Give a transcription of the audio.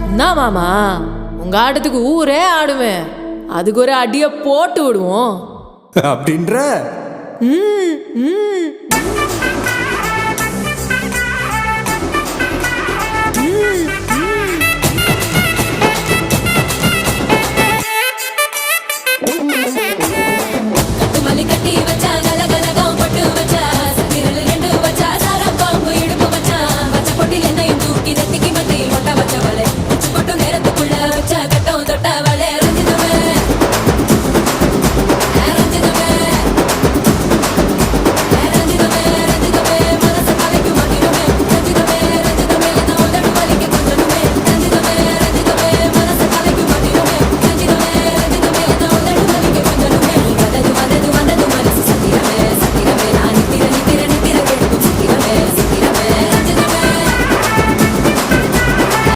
என்ன மாமா, உங்க ஆட்டத்துக்கு ஊரே ஆடுவேன். அதுக்கு ஒரு அடியை போட்டு விடுவோம் அப்படின்ற ம் ம்